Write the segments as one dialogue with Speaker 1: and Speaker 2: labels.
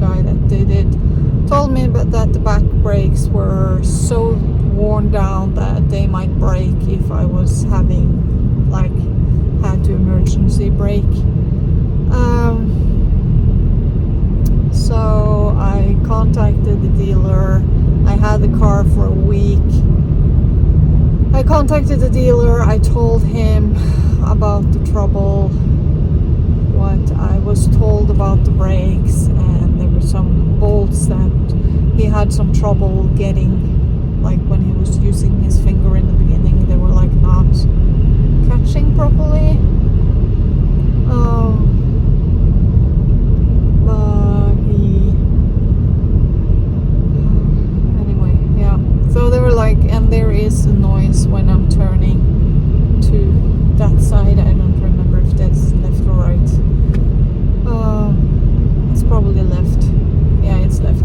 Speaker 1: guy that did it told me that the back brakes were so worn down that they might break if I was having, like, had to emergency brake. So I contacted the dealer. I had the car for a week. I contacted the dealer. I told him about the trouble, what I was told about the brakes, and there were some bolts that he had some trouble getting, like when he was using his finger in the beginning, they were like not catching properly. But anyway, yeah. So they were like, and there is a noise when I'm turning to that side. I don't remember if that's left or right. It's probably left. Yeah, it's left.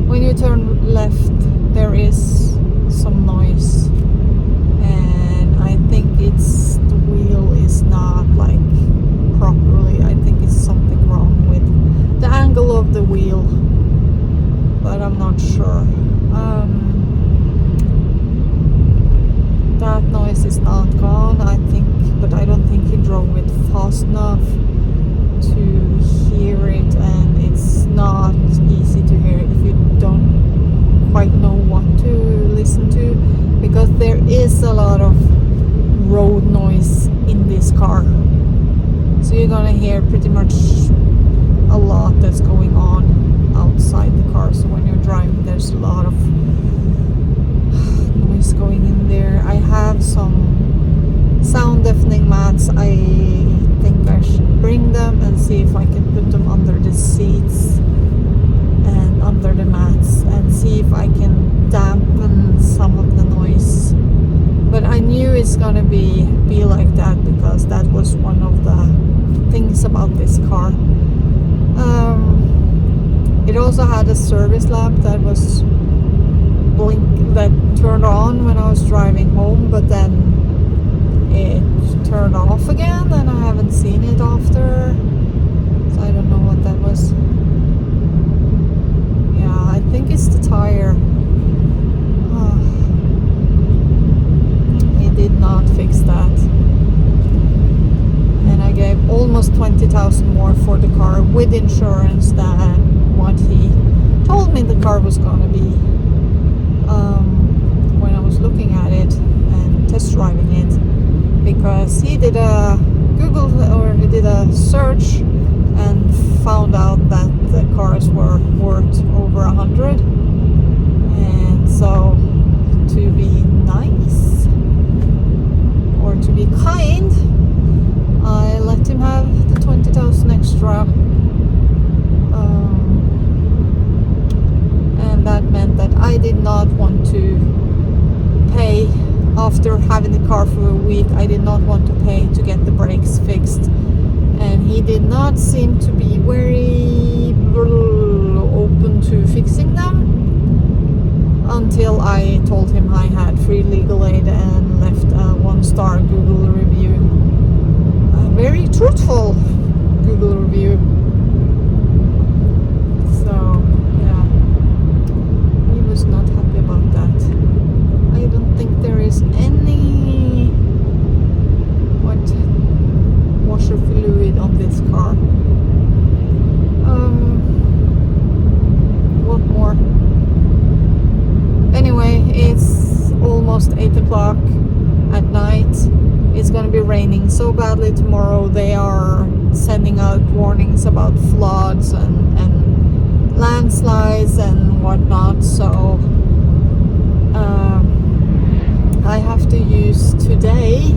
Speaker 1: When you turn left, there is some noise, and I think it's the wheel is not like properly. I think it's something wrong with the angle of the wheel, but I'm not sure. That noise is not gone, I think, but I don't think he drove it fast enough to hear it, and it's not easy to hear it if you don't quite know what to listen to, because there is a lot of road noise in this car. So you're gonna hear pretty much a lot that's going on outside the car. So when you're driving, there's a lot of noise going in there. I have some sound deafening mats. I think I should bring them and see if I can put them under the seats and under the mats and see if I can dampen some of the noise. But I knew it's gonna be like that, because that was one of the things about this car. It also had a service lamp that was that turned on when I was driving home, but then it turned off again, and I haven't seen it after, so I don't know what that was. Yeah, I think it's the tire. He did not fix that, and I gave almost 20,000 more for the car with insurance than what he told me the car was gonna be when I was looking at it and test driving it, because he did a Google, or he did a search and found out that the cars were worth over 100, and so to be nice, or to be kind, I let him have the 20,000 extra, and that meant that I did not want to pay after having the car for a week. I did not want to pay to get the brakes fixed, and he did not seem to be very open to fixing them until I told him I had free legal aid and left a 1-star Google review, a very truthful Google review. So yeah, he was not happy about that. I don't think there is any washer fluid on this car. What more? Anyway, it's almost 8 o'clock at night. It's gonna be raining so badly tomorrow. They are sending out warnings about floods and landslides and whatnot, so I have to use today,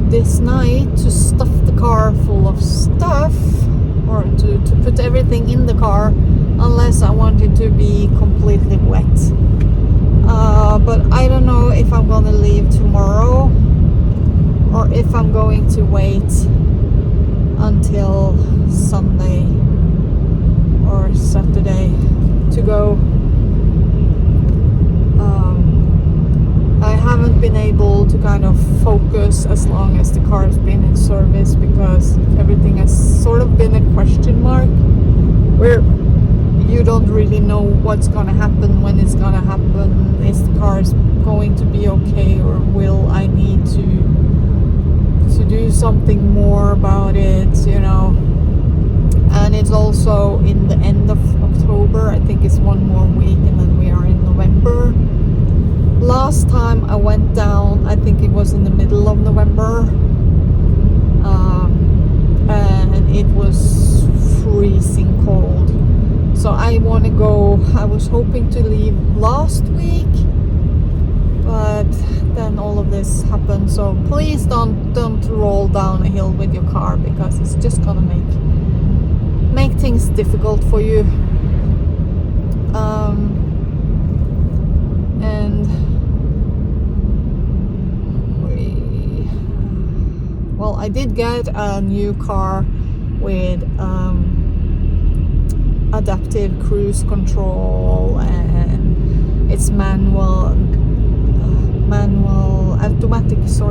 Speaker 1: this night, to stuff the car full of stuff, or to put everything in the car, unless I want it to be completely wet. But I don't know if I'm gonna leave tomorrow or if I'm going to wait until Sunday or Saturday to go. I haven't been able to kind of focus as long as the car has been in service, because everything has sort of been a question mark. We're you don't really know what's gonna happen, when it's gonna happen. Is the car going to be okay, or will I need to do something more about it, you know? And it's also in the end of October. I think it's one more week and then we are in November. Last time I went down, I think it was in the middle of November, and it was freezing cold. So I want to go. I was hoping to leave last week, but then all of this happened. So please don't roll down a hill with your car, because it's just gonna make things difficult for you. And well, I did get a new car with adaptive cruise control, and it's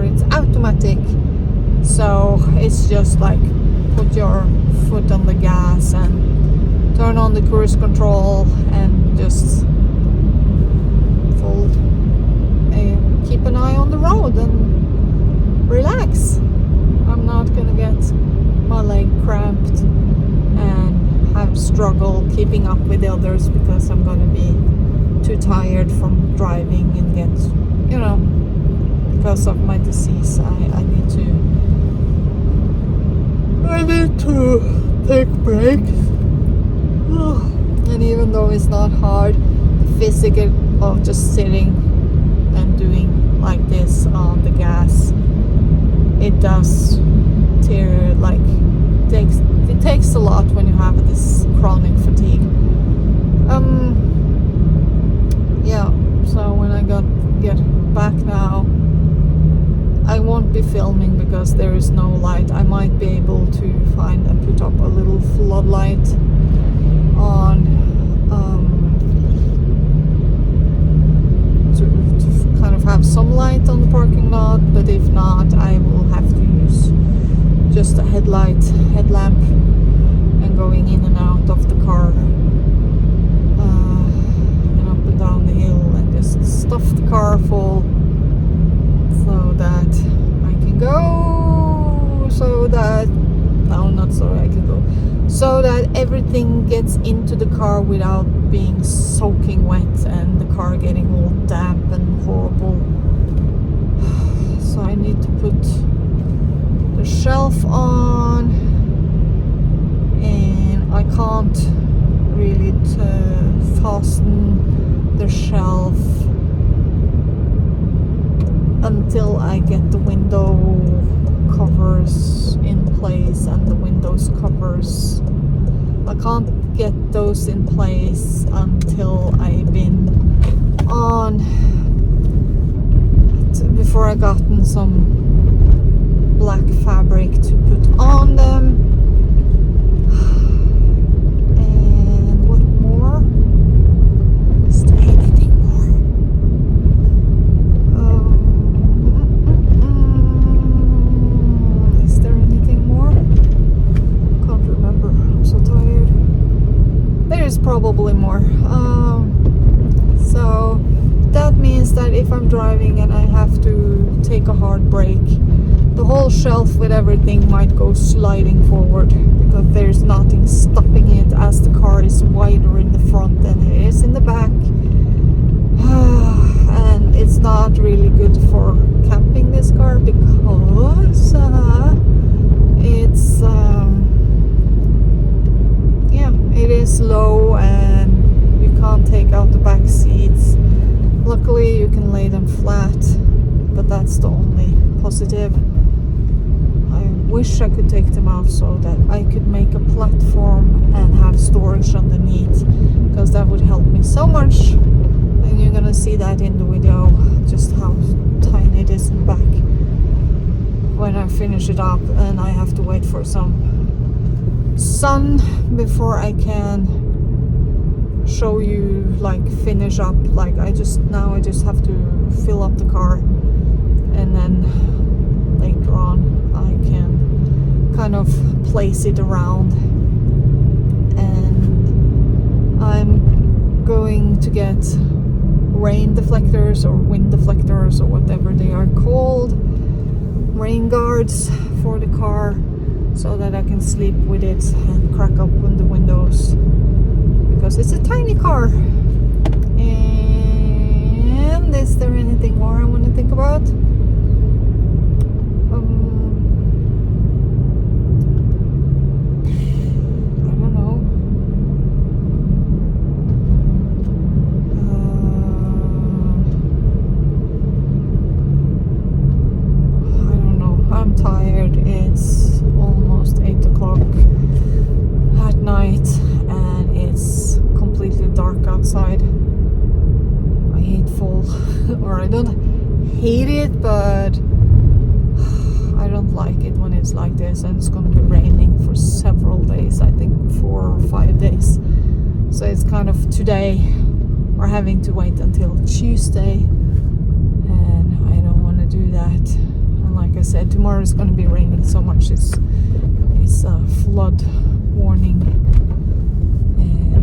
Speaker 1: it's automatic. So it's just like put your foot on the gas and turn on the cruise control and just keep an eye on the road and relax. I'm not gonna get my leg cramped and have struggle keeping up with the others, because I'm gonna be too tired from driving and get, you know, because of my disease, I need to take breaks. And even though it's not hard, the physical of just sitting and doing like this on the gas, it does tear, like it takes a lot when you have this chronic fatigue. Yeah, so when I get back now, I won't be filming because there is no light. I might be able to find and put up a little floodlight on to kind of have some light on the parking lot, but if not, I will have to use just a headlamp, and going in and out of the car, and up and down the hill, and just stuff the car full so that I can go, so that everything gets into the car without being soaking wet and the car getting all damp and horrible. So I need to put the shelf on, and I can't really fasten the shelf until I get the window covers in place, and the windows covers, I can't get those in place until I've been on, before I gotten some black fabric to put on them. And what more? Is there anything more? Is there anything more? Can't remember. I'm so tired. There's probably more. So that means that if I'm driving and I have to take a hard break, the whole shelf with everything might go sliding forward, because there's nothing stopping it, as the car is wider in the front than it is in the back. And it's not really good for camping, this car, because it's it is low and you can't take out the back seats. Luckily you can lay them flat, but that's the only positive. I wish I could take them out so that I could make a platform and have storage underneath, because that would help me so much. And you're gonna see that in the video, just how tiny it is in the back when I finish it up, and I have to wait for some sun before I can show you, like, finish up. Like, I just have to fill up the car, and then later on I can kind of place it around, and I'm going to get rain deflectors or wind deflectors or whatever they are called, rain guards for the car, so that I can sleep with it and crack open the windows, because it's a tiny car. And is there anything more I want to think about? I don't know. I don't know. I'm tired. It's almost 8 o'clock at night and it's completely dark outside. I hate fall, or I don't hate it, but I don't like it when it's like this, and it's going to be raining for several days, I think 4 or 5 days. So it's kind of today we're having to wait until Tuesday, and I don't want to do that. And like I said, tomorrow is going to be raining so much, it's a flood warning. And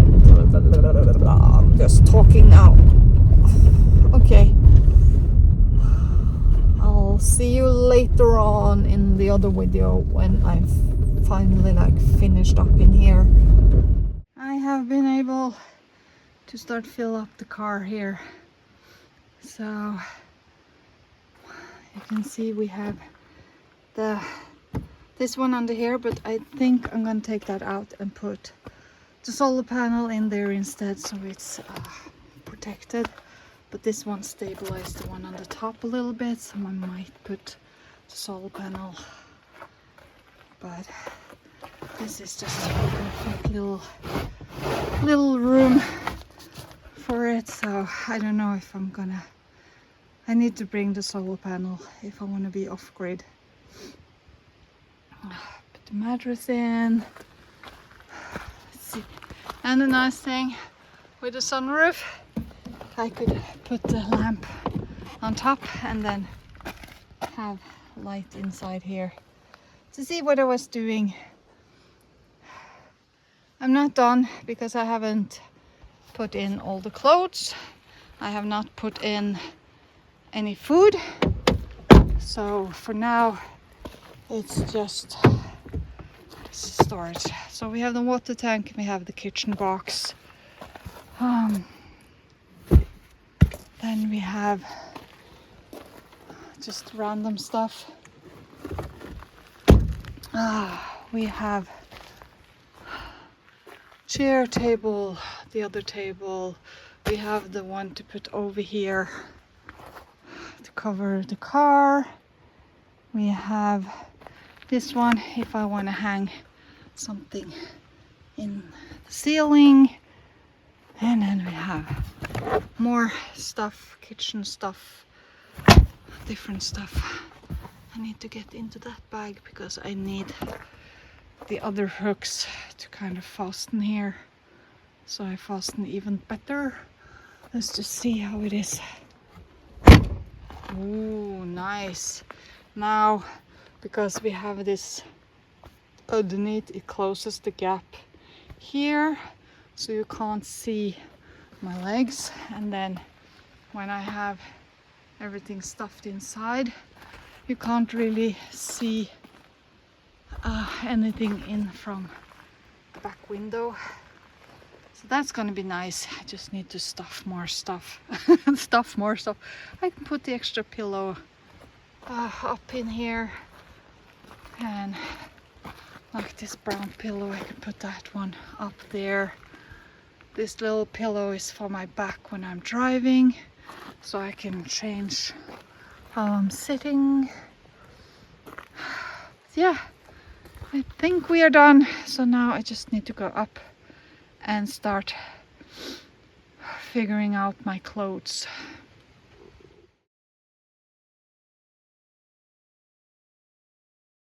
Speaker 1: I'm just talking now. Okay, I'll see you later on in the other video when I've finally finished up in here. I have been able to start fill up the car here, so you can see we have this one under here, but I think I'm gonna take that out and put the solar panel in there instead, so it's protected. But this one stabilized the one on the top a little bit, so I might put the solar panel. But this is just a perfect little room for it, so I don't know if I'm gonna... I need to bring the solar panel if I want to be off-grid. Put the mattress in. Let's see. And the nice thing with the sunroof, I could put the lamp on top and then have light inside here to see what I was doing. I'm not done because I haven't put in all the clothes. I have not put in any food. So for now, it's just storage. So we have the water tank, we have the kitchen box. Then we have just random stuff. We have chair, table, the other table. We have the one to put over here to cover the car. We have this one if I want to hang something in the ceiling. And then we have more stuff, kitchen stuff, different stuff. I need to get into that bag because I need the other hooks to kind of fasten here, so I fasten even better. Let's just see how it is. Ooh, nice. Now, because we have this underneath, it closes the gap here, so you can't see my legs. And then when I have everything stuffed inside, you can't really see anything in from the back window. So that's gonna be nice. I just need to stuff more stuff. Stuff more stuff. I can put the extra pillow up in here, and like this brown pillow, I can put that one up there. This little pillow is for my back when I'm driving, so I can change how I'm sitting. Yeah, I think we are done. So now I just need to go up and start figuring out my clothes.